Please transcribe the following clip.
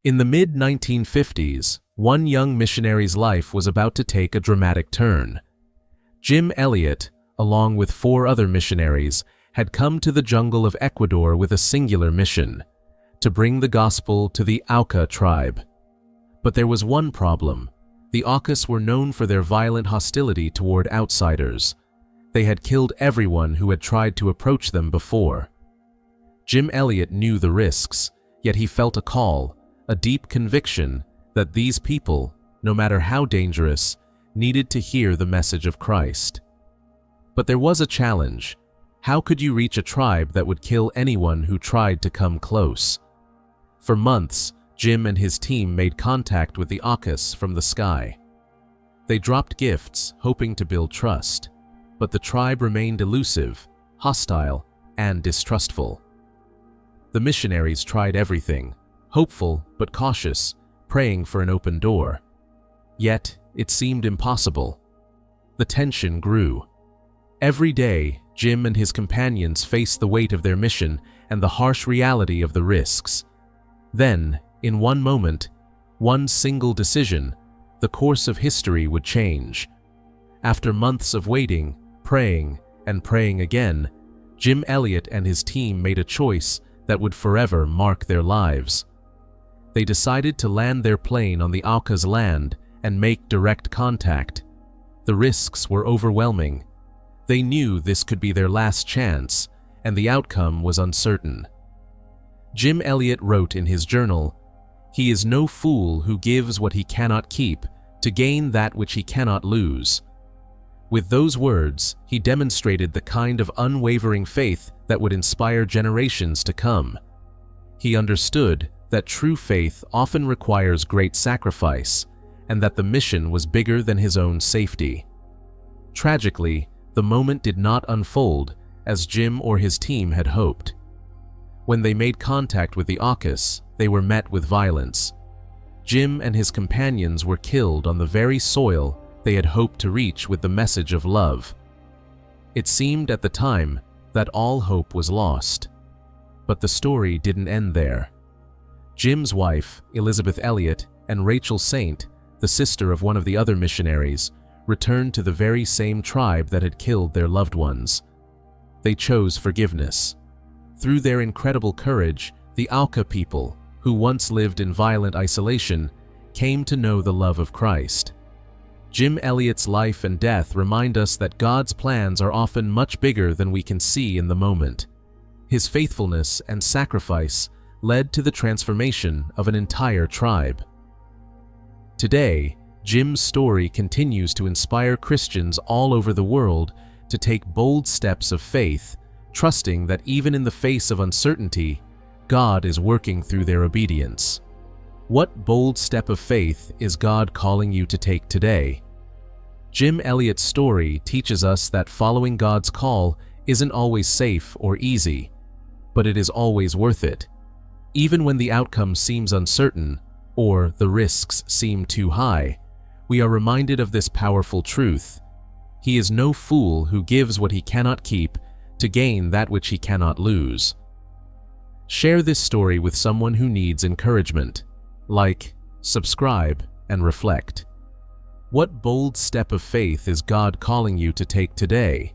In the mid-1950s, one young missionary's life was about to take a dramatic turn. Jim Elliot, along with 4 other missionaries, had come to the jungle of Ecuador with a singular mission: to bring the gospel to the Auca tribe. But there was one problem. The Aucas were known for their violent hostility toward outsiders. They had killed everyone who had tried to approach them before. Jim Elliot knew the risks, yet he felt a call, a deep conviction that these people, no matter how dangerous, needed to hear the message of Christ. But there was a challenge. How could you reach a tribe that would kill anyone who tried to come close? For months, Jim and his team made contact with the Aucas from the sky. They dropped gifts, hoping to build trust, but the tribe remained elusive, hostile, and distrustful. The missionaries tried everything, hopeful but cautious, praying for an open door. Yet, it seemed impossible. The tension grew. Every day, Jim and his companions faced the weight of their mission and the harsh reality of the risks. Then, in one moment, one single decision, the course of history would change. After months of waiting, praying, and praying again, Jim Elliot and his team made a choice that would forever mark their lives. They decided to land their plane on the Auca's land and make direct contact. The risks were overwhelming. They knew this could be their last chance, and the outcome was uncertain. Jim Elliot wrote in his journal, "He is no fool who gives what he cannot keep to gain that which he cannot lose." With those words, he demonstrated the kind of unwavering faith that would inspire generations to come. He understood that true faith often requires great sacrifice, and that the mission was bigger than his own safety. Tragically, the moment did not unfold as Jim or his team had hoped. When they made contact with the Aucas, they were met with violence. Jim and his companions were killed on the very soil they had hoped to reach with the message of love. It seemed at the time that all hope was lost. But the story didn't end there. Jim's wife, Elizabeth Elliot, and Rachel Saint, the sister of one of the other missionaries, returned to the very same tribe that had killed their loved ones. They chose forgiveness. Through their incredible courage, the Auca people, who once lived in violent isolation, came to know the love of Christ. Jim Elliot's life and death remind us that God's plans are often much bigger than we can see in the moment. His faithfulness and sacrifice led to the transformation of an entire tribe. Today, Jim's story continues to inspire Christians all over the world to take bold steps of faith, trusting that even in the face of uncertainty, God is working through their obedience. What bold step of faith is God calling you to take today? Jim Elliot's story teaches us that following God's call isn't always safe or easy, but it is always worth it. Even when the outcome seems uncertain or the risks seem too high, we are reminded of this powerful truth: He is no fool who gives what he cannot keep to gain that which he cannot lose. Share this story with someone who needs encouragement. Like, subscribe, and reflect. What bold step of faith is God calling you to take today?